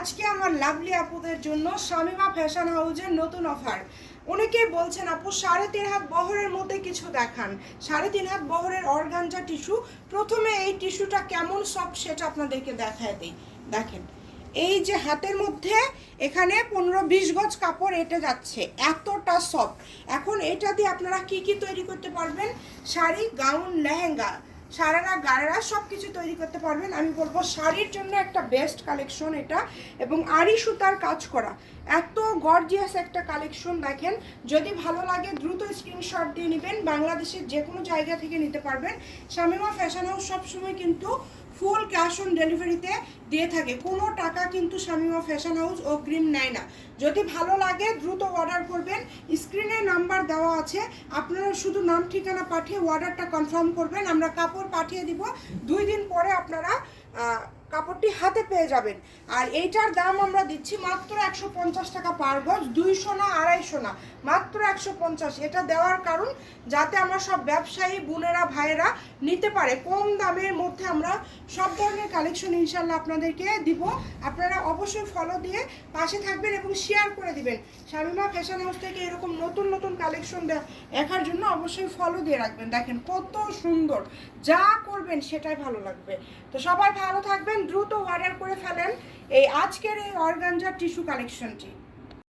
আজকে আমার লাভলি আপুদের জন্য শামিমা ফ্যাশন হাউজের নতুন অফার। অনেকেই বলছেন আপু 3.5 হাত বহরের মধ্যে কিছু দেখান, 3.5 হাত বহরের অর্গানজা টিস্যু। প্রথমে এই টিস্যুটা কেমন সফট সেটা আপনাদেরকে দেখায় দিই। দেখেন, এই যে হাতের মধ্যে এখানে 15-20 গজ কাপড় এঁটে যাচ্ছে, এতটা সফট। এখন এটা দিয়ে আপনারা কি কি তৈরি করতে পারবেন? শাড়ি, গাউন, লেহেঙ্গা, সারারা গাড়ারা সব কিছু তৈরি করতে পারবেন। আমি বলবো শাড়ির জন্য একটা বেস্ট কালেকশন এটা, এবং আড়ি সুতার কাজ করা, এত গর্জিয়াস একটা কালেকশন। দেখেন, যদি ভালো লাগে দ্রুত স্ক্রিনশট দিয়ে নেবেন, বাংলাদেশের যে কোনো জায়গা থেকে নিতে পারবেন। শামিমা ফ্যাশন হাউস সবসময় কিন্তু ফুল ক্যাশ অন ডেলিভারিতে দিয়ে থাকে, কোনো টাকা কিন্তু শামিমা ফ্যাশন হাউস অগ্রিম নেয় না। যদি ভালো লাগে দ্রুত অর্ডার করবেন, স্ক্রিনে নাম্বার দেওয়া আছে, আপনারা শুধু নাম ঠিকানা পাঠিয়ে অর্ডারটা কনফার্ম করবেন, আমরা কাপড় পাঠিয়ে দিব। 2 দিন পরে আপনারা কাপড়টি হাতে পেয়ে যাবেন। আর এইটার দাম আমরা দিচ্ছি মাত্র 150 টাকা পার গজ, 200 না 250 না, মাত্র 150। এটা দেওয়ার কারণ যাতে আমরা সব ব্যবসায়ী বোনেরা ভাইয়েরা নিতে পারে, কম দামের মধ্যে আমরা সব ধরনের কালেকশন ইনশাল্লাহ আপনাদেরকে দিব। আপনারা অবশ্যই ফলো দিয়ে পাশে থাকবেন এবং শেয়ার করে দিবেন। শামিমা ফ্যাশন হাউস থেকে এরকম নতুন নতুন কালেকশন দেখার জন্য অবশ্যই ফলো দিয়ে রাখবেন। দেখেন কত সুন্দর, যা করবেন সেটাই ভালো লাগবে। তো সবাই ভালো থাকবেন, দ্রুত অর্ডার করে ফেলেন এই আজকের এই অর্গানজা টিস্যু কালেকশনটি।